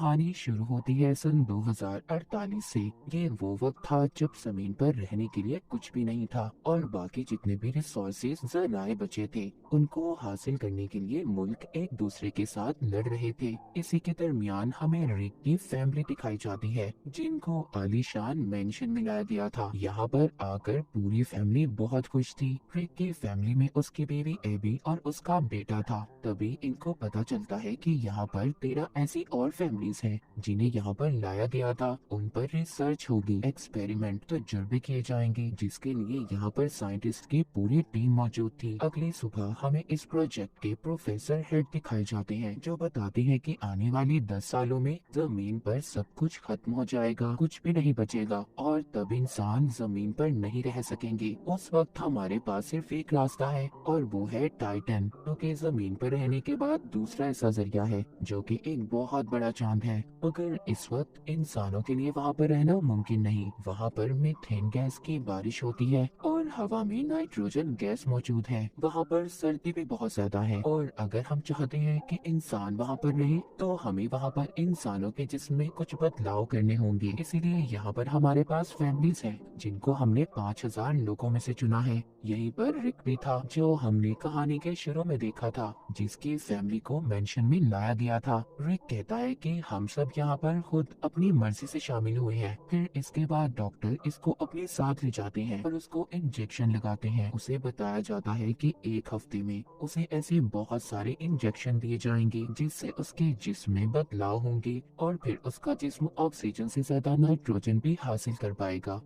कहानी शुरू होती है सन 2048 से। ये वो वक्त था जब जमीन पर रहने के लिए कुछ भी नहीं था और बाकी जितने भी रिसोर्सेज जराए बचे थे उनको हासिल करने के लिए मुल्क एक दूसरे के साथ लड़ रहे थे। इसी के दरमियान हमें रिक की फैमिली दिखाई जाती है जिनको आलीशान मेंशन मिलाया गया था। यहाँ पर आकर पूरी फैमिली बहुत खुश थी। रिक की फैमिली में उसकी बीवी एबी और उसका बेटा था। तभी इनको पता चलता है कि यहाँ पर 13 ऐसी और फैमिलीज हैं जिन्हें यहाँ पर लाया गया था। उन पर रिसर्च होगी, एक्सपेरिमेंट तजुर्बे किए जाएंगे जिसके लिए यहाँ पर साइंटिस्ट की पूरी टीम मौजूद थी। अगली सुबह हमें इस प्रोजेक्ट के प्रोफेसर हेड दिखाए जाते हैं जो बताते हैं कि आने वाले 10 सालों में जमीन पर सब कुछ खत्म हो जाएगा, कुछ भी नहीं बचेगा और तब इंसान जमीन पर नहीं रह सकेंगे। उस वक्त हमारे पास सिर्फ एक रास्ता है और वो है टाइटन, क्योंकि जमीन पर रहने के बाद दूसरा ऐसा जरिया है जो कि एक बहुत बड़ा चांद है। मगर इस वक्त इंसानों के लिए वहाँ पर रहना मुमकिन नहीं। वहाँ पर मीथेन गैस की बारिश होती है और हवा में नाइट्रोजन गैस मौजूद है। वहाँ पर सर्दी भी बहुत ज्यादा है और अगर हम चाहते हैं कि इंसान वहाँ पर रहे तो हमें वहाँ पर इंसानों के जिस्म में कुछ बदलाव करने होंगे। इसीलिए यहाँ पर हमारे पास फैमिलीज हैं जिनको हमने 5000 लोगों में से चुना है। यहीं पर रिक भी था जो हमने कहानी के शुरू में देखा था, जिसकी फैमिली को मेंशन में लाया गया था। रिक कहता है कि हम सब यहाँ पर खुद अपनी मर्जी से शामिल हुए हैं। फिर इसके बाद डॉक्टर इसको अपने साथ ले जाते हैं और उसको इंजेक्शन लगाते हैं। उसे बताया जाता है कि एक हफ्ते में उसे ऐसे बहुत सारे इंजेक्शन दिए जाएंगे जिससे उसके जिस्म में बदलाव होंगे और फिर उसका जिस्म ऑक्सीजन से ज्यादा नाइट्रोजन भी हासिल कर पाएगा।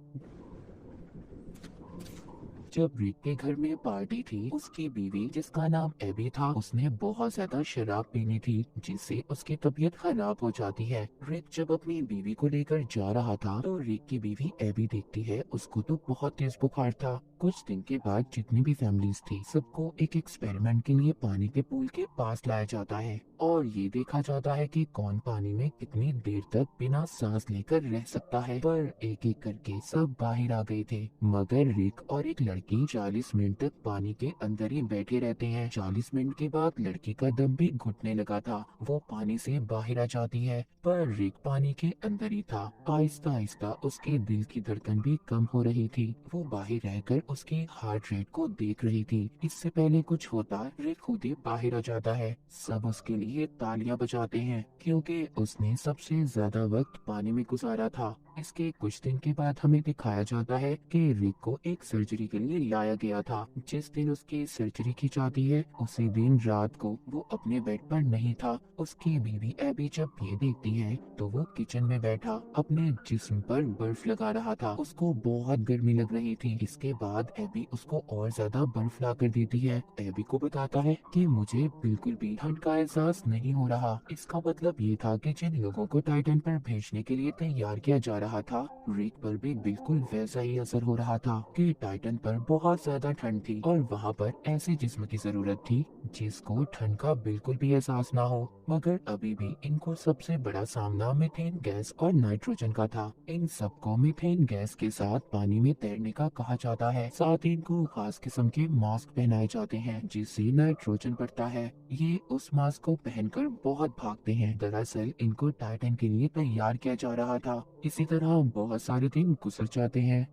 जब रिक के घर में पार्टी थी, उसकी बीवी जिसका नाम एबी था उसने बहुत ज्यादा शराब पीनी थी जिससे उसकी तबीयत खराब हो जाती है। रिक जब अपनी बीवी को लेकर जा रहा था तो रिक की बीवी एबी देखती है उसको तो बहुत तेज बुखार था। कुछ दिन के बाद जितनी भी फैमिलीज थी सबको एक एक्सपेरिमेंट के लिए पानी के पूल के पास लाया जाता है और ये देखा जाता है कि कौन पानी में कितनी देर तक बिना सांस लेकर रह सकता है। पर एक एक करके सब बाहर आ गए थे मगर रिक और एक लड़की 40 मिनट तक पानी के अंदर ही बैठे रहते हैं। 40 मिनट के बाद लड़की का दम भी घुटने लगा था। वो पानी से बाहर आ जाती है पर रिक पानी के अंदर ही था। आहिस्ता आहिस्ता उसके दिल की धड़कन भी कम हो रही थी। वो बाहर रहकर उसके हार्ट रेट को देख रही थी। इससे पहले कुछ होता रिक खुद ही बाहर आ जाता है। सब उसके लिए तालियां बजाते हैं क्योंकि उसने सबसे ज्यादा वक्त पानी में गुजारा था। इसके कुछ दिन के बाद हमें दिखाया जाता है कि रिक को एक सर्जरी के लिए लाया गया था। जिस दिन उसकी सर्जरी की जाती है उसी दिन रात को वो अपने बेड पर नहीं था। उसकी बीवी एबी जब ये देखती है तो वो किचन में बैठा अपने जिस्म पर बर्फ लगा रहा था। उसको बहुत गर्मी लग रही थी। इसके बाद एबी उसको और ज्यादा बर्फ ला कर देती है। एबी को बताता है कि मुझे बिल्कुल भी ठंड का एहसास नहीं हो रहा। इसका मतलब ये था कि जिन लोगों को टाइटन पर भेजने के लिए तैयार किया जा रहा था रिक पर भी बिल्कुल वैसा ही असर हो रहा था कि टाइटन पर बहुत ज्यादा ठंड थी और वहाँ पर ऐसे जिस्म की जरूरत थी जिसको ठंड का बिल्कुल भी एहसास ना हो। मगर अभी भी इनको सबसे बड़ा सामना मीथेन गैस और नाइट्रोजन का था। इन सबको मीथेन गैस के साथ पानी में तैरने का कहा जाता है। साथ ही इनको खास किस्म के मास्क पहनाए जाते हैं जिससे नाइट्रोजन बढ़ता है। ये उस मास्क को पहनकर बहुत भागते हैं। दरअसल इनको टाइटन के लिए तैयार किया जा रहा था। इसी तरह बहुत सारे दिन गुजर जाते हैं।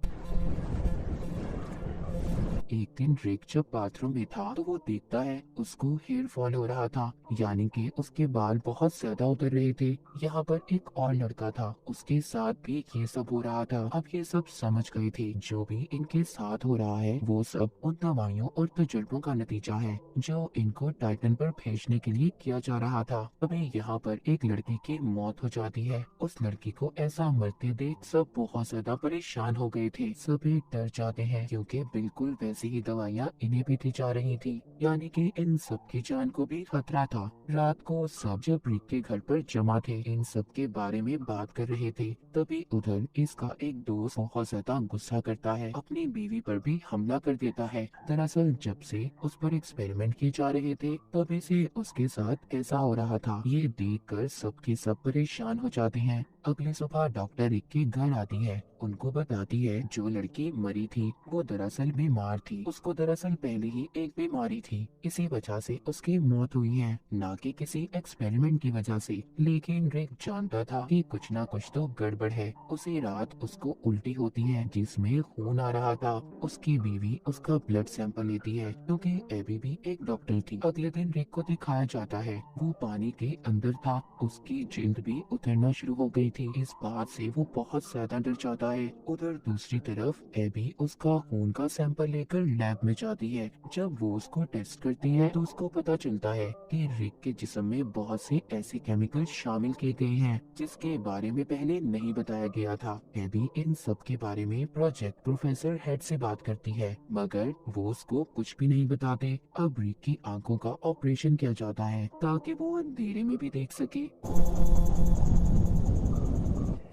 एक दिन रिक जब बाथरूम में था तो वो देखता है उसको हेयर फॉल हो रहा था, यानी कि उसके बाल बहुत ज्यादा उतर रहे थे। यहाँ पर एक और लड़का था, उसके साथ भी ये सब हो रहा था। अब ये सब समझ गए थे जो भी इनके साथ हो रहा है वो सब उन दवाइयों और तजुर्बों का नतीजा है जो इनको टाइटन पर भेजने के लिए किया जा रहा था। अभी यहाँ पर एक लड़की की मौत हो जाती है। उस लड़की को ऐसा मरते देख सब बहुत ज्यादा परेशान हो गए थे। सभी डर जाते हैं क्योंकि बिल्कुल वैसे ही दवाइयाँ इन्हें भी दी जा रही थी, यानी कि इन सब की जान को भी खतरा था। रात को सब जब रिक के घर पर जमा थे इन सब के बारे में बात कर रहे थे तभी उधर इसका एक दोस्त बहुत ज्यादा गुस्सा करता है, अपनी बीवी पर भी हमला कर देता है। दरअसल जब से उस पर एक्सपेरिमेंट किए जा रहे थे तभी से उसके साथ ऐसा हो रहा था। ये देखकर सबके सब परेशान हो जाते हैं। अगली सुबह डॉक्टर रिक के घर आती है, उनको बताती है जो लड़की मरी थी वो दरअसल बीमार थी। उसको दरअसल पहले ही एक बीमारी थी, इसी वजह से उसकी मौत हुई है, ना कि किसी एक्सपेरिमेंट की वजह से। लेकिन रिक जानता था कि कुछ ना कुछ तो गड़बड़ है। उसी रात उसको उल्टी होती है जिसमें खून आ रहा था। उसकी बीवी उसका ब्लड सैंपल लेती है क्योंकि एबी भी एक डॉक्टर थी। अगले दिन रिक को दिखाया जाता है वो पानी के अंदर था, उसकी जिंद भी उतरना शुरू हो गई थी। इस बात से वो बहुत ज्यादा डर जाता है। उधर दूसरी तरफ एबी उसका खून का सैंपल लेकर लैब में जाती है। जब वो उसको टेस्ट करती है तो उसको पता चलता है कि रिक के जिस्म में बहुत से ऐसे केमिकल शामिल किए गए हैं जिसके बारे में पहले नहीं बताया गया था। एबी इन सब के बारे में प्रोजेक्ट प्रोफेसर हेड से बात करती है मगर वो उसको कुछ भी नहीं बताते। अब रिक की आंखों का ऑपरेशन किया जाता है ताकि वो अंधेरे में भी देख सके।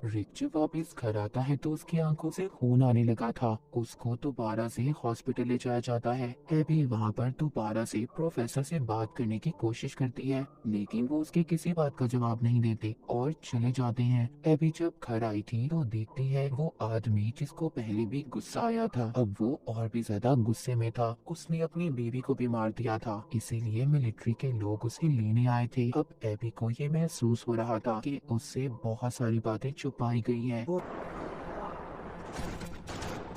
रिक जब वापिस घर आता है तो उसकी आंखों से खून आने लगा था। उसको दोबारा से हॉस्पिटल ले जाया जाता है। एबी वहाँ पर दोबारा से प्रोफेसर से बात करने की कोशिश करती है लेकिन वो उसकी किसी बात का जवाब नहीं देते और चले जाते हैं। एबी जब घर आई थी तो देखती है वो आदमी जिसको पहले भी गुस्सा आया था अब वो और भी ज्यादा गुस्से में था। उसने अपनी बीवी को भी मार दिया था, इसीलिए मिलिट्री के लोग उसे लेने आए थे। अब एबी को ये महसूस हो रहा था कि उससे बहुत सारी बातें छुपाई गई हैं। वो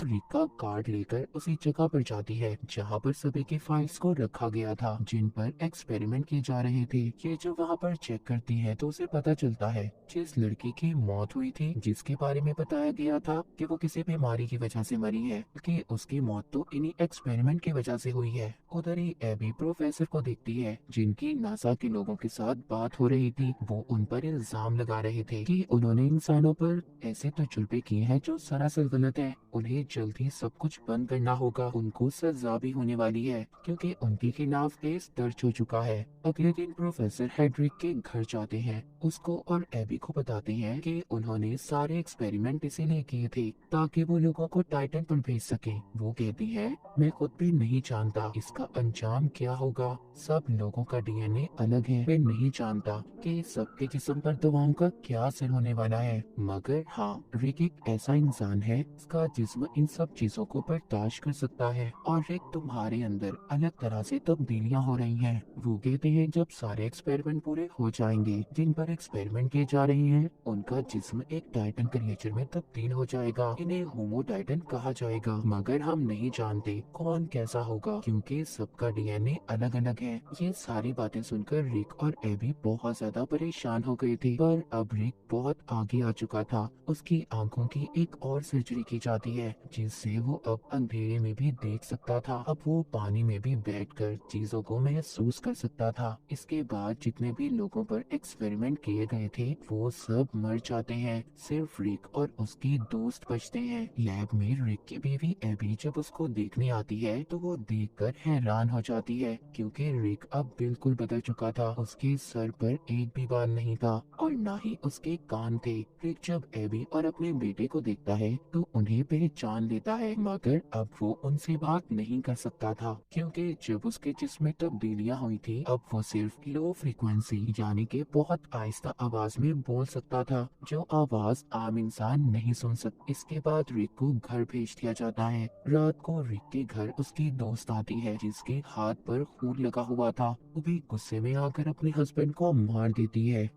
रिक का कार्ड लेकर उसी जगह पर जाती है जहाँ पर सभी की फाइल्स को रखा गया था जिन पर एक्सपेरिमेंट किए जा रहे थे। ये जो वहाँ पर चेक करती है तो उसे पता चलता है जिस लड़की की मौत हुई थी, जिसके बारे में बताया गया था कि वो किसी बीमारी की वजह से मरी है, कि उसकी मौत तो इन्हीं एक्सपेरिमेंट की वजह से हुई है। उधर ही एबी प्रोफेसर को देखती है जिनकी नासा के लोगों के साथ बात हो रही थी। वो उन पर इल्जाम लगा रहे थे कि उन्होंने इंसानों पर ऐसे तजुर्बे किए हैं जो सरासर गलत है। उन्हें जल्दी सब कुछ बंद करना होगा, उनको सजा भी होने वाली है क्योंकि उनके खिलाफ केस दर्ज हो चुका है। अगले दिन प्रोफेसर हेड्रिक के घर जाते हैं, उसको और एबी को बताते हैं कि उन्होंने सारे एक्सपेरिमेंट इसीलिए किए थे ताकि वो लोगों को टाइटन पर भेज सके। वो कहती है मैं खुद भी नहीं जानता इसका अंजाम क्या होगा, सब लोगों का डीएनए अलग है, मैं नहीं जानता कि सबके जिस्म पर दवाओं का क्या असर होने वाला है। मगर हाँ, रिक एक ऐसा इंसान है इसका जिस्म इन सब चीजों को बर्दाश्त कर सकता है और रिक तुम्हारे अंदर अलग तरह से तब्दीलियां हो रही हैं। वो कहते हैं जब सारे एक्सपेरिमेंट पूरे हो जाएंगे जिन पर एक्सपेरिमेंट किए जा रहे हैं उनका जिस्म एक टाइटन क्रिएचर में तब्दील हो जाएगा। इन्हें होमो टाइटन कहा जाएगा मगर हम नहीं जानते कौन कैसा होगा क्योंकि सबका डीएनए अलग अलग है। ये सारी बातें सुनकर रिक और एबी बहुत ज्यादा परेशान हो गए थे, पर अब रिक बहुत आगे आ चुका था। उसकी आंखों की एक और सर्जरी की जाती है जिससे वो अब अंधेरे में भी देख सकता था। अब वो पानी में भी बैठकर चीजों को महसूस कर सकता था। इसके बाद जितने भी लोगों पर एक्सपेरिमेंट किए गए थे वो सब मर जाते हैं, सिर्फ रिक और उसकी दोस्त बचते हैं। लैब में रिक की बीवी एबी जब उसको देखने आती है तो वो देखकर हैरान हो जाती है क्योंकि रिक अब बिल्कुल बदल चुका था। उसके सर पर एक भी बाल नहीं था और ना ही उसके कान थे। रिक जब एबी और अपने बेटे को देखता है तो उन्हें पहचान लेता है मगर अब वो उनसे बात नहीं कर सकता था क्योंकि जब उसके जिस्म में तब्दीलियां हुई थी अब वो सिर्फ लो फ्रीक्वेंसी यानी कि बहुत आहिस्ता आवाज में बोल सकता था, जो आवाज आम इंसान नहीं सुन सकता। इसके बाद रिक को घर भेज दिया जाता है। रात को रिक के घर उसकी दोस्त आती है जिसके हाथ पर खून लगा हुआ था। वो भी गुस्से में आकर अपने हस्बैंड को मार देती है।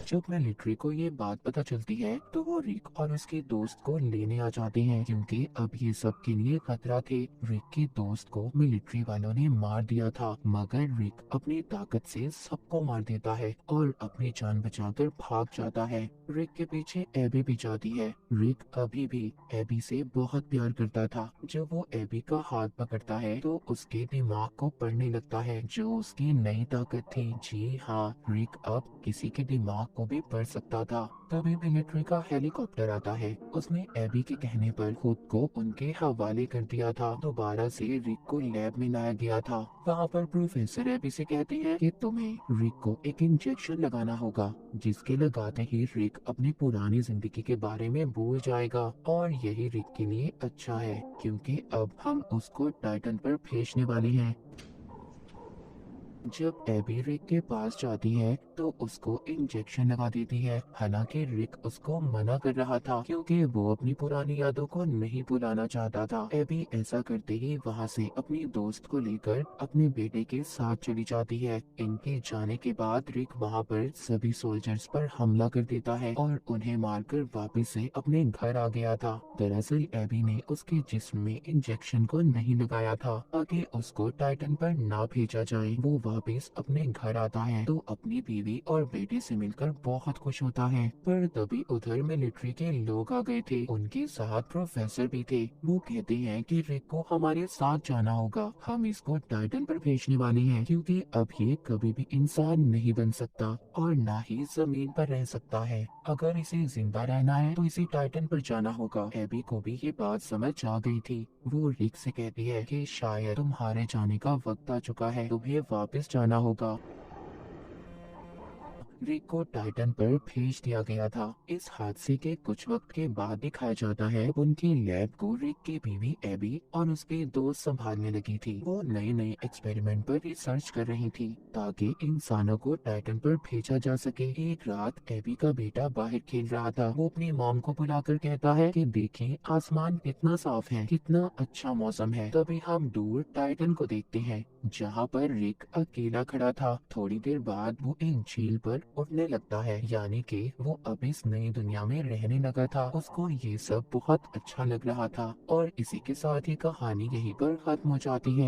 जब मिलिट्री को ये बात पता चलती है तो वो रिक और उसके दोस्त को लेने आ जाते हैं क्योंकि अब ये सब के लिए खतरा थे। रिक के दोस्त को मिलिट्री वालों ने मार दिया था मगर रिक अपनी ताकत से सबको मार देता है और अपनी जान बचाकर भाग जाता है। रिक के पीछे एबी भी जाती है। रिक अभी भी एबी से बहुत प्यार करता था। जब वो एबी का हाथ पकड़ता है तो उसके दिमाग को पढ़ने लगता है जो उसकी नई ताकत थी। जी हाँ, रिक अब किसी के दिमाग को भी पढ़ सकता था। तभी मिलिट्री का हेलीकॉप्टर आता है। उसने एबी के कहने पर खुद को उनके हवाले कर दिया था। दोबारा से रिक को लैब में लाया गया था। वहाँ पर प्रोफेसर एबी से कहते हैं कि तुम्हें रिक को एक इंजेक्शन लगाना होगा, जिसके लगाते ही रिक अपनी पुरानी जिंदगी के बारे में भूल जाएगा। और यही रिक के लिए अच्छा है, क्योंकि अब हम उसको टाइटन पर भेजने वाले हैं। जब एबी रिक के पास जाती है तो उसको इंजेक्शन लगा देती है। हालांकि रिक उसको मना कर रहा था, क्योंकि वो अपनी पुरानी यादों को नहीं भुलाना चाहता था। एबी ऐसा करते ही वहाँ से अपनी दोस्त को लेकर अपने बेटे के साथ चली जाती है। इनके जाने के बाद रिक वहाँ पर सभी सोल्जर्स पर हमला कर देता है और उन्हें मारकर वापस से अपने घर आ गया था। दरअसल एबी ने उसके जिस्म में इंजेक्शन को नहीं लगाया था ताकि उसको टाइटन पर ना भेजा जाए। वो वापस अपने घर आता है तो अपनी बीवी और बेटे से मिलकर बहुत खुश होता है। पर तभी उधर मिलिट्री के लोग आ गए थे। उनके साथ प्रोफेसर भी थे। वो कहते हैं कि रिक को हमारे साथ जाना होगा। हम इसको टाइटन पर भेजने वाले हैं, क्योंकि अब ये कभी भी इंसान नहीं बन सकता और ना ही जमीन पर रह सकता है। अगर इसे जिंदा रहना है तो इसे टाइटन पर जाना होगा। एबी को भी ये बात समझ आ गई थी। वो रिक से कहती है कि शायद तुम्हारे जाने का वक्त आ चुका है, तुम्हें वापस जाना होगा। रिक को टाइटन पर भेज दिया गया था। इस हादसे के कुछ वक्त के बाद दिखाया जाता है उनकी लैब को रिक की बीवी एबी और उसके दोस्त संभालने लगी थी। वो नए नए एक्सपेरिमेंट पर रिसर्च कर रही थी ताकि इंसानों को टाइटन पर भेजा जा सके। एक रात एबी का बेटा बाहर खेल रहा था। वो अपनी मॉम को बुलाकर कहता है कि देखें आसमान कितना साफ है, कितना अच्छा मौसम है। तभी हम दूर टाइटन को देखते हैं, जहाँ पर रिक अकेला खड़ा था। थोड़ी देर बाद वो एक झील पर उड़ने लगता है, यानी कि वो अब इस नई दुनिया में रहने लगा था। उसको ये सब बहुत अच्छा लग रहा था और इसी के साथ ही कहानी यहीं पर खत्म हो जाती है।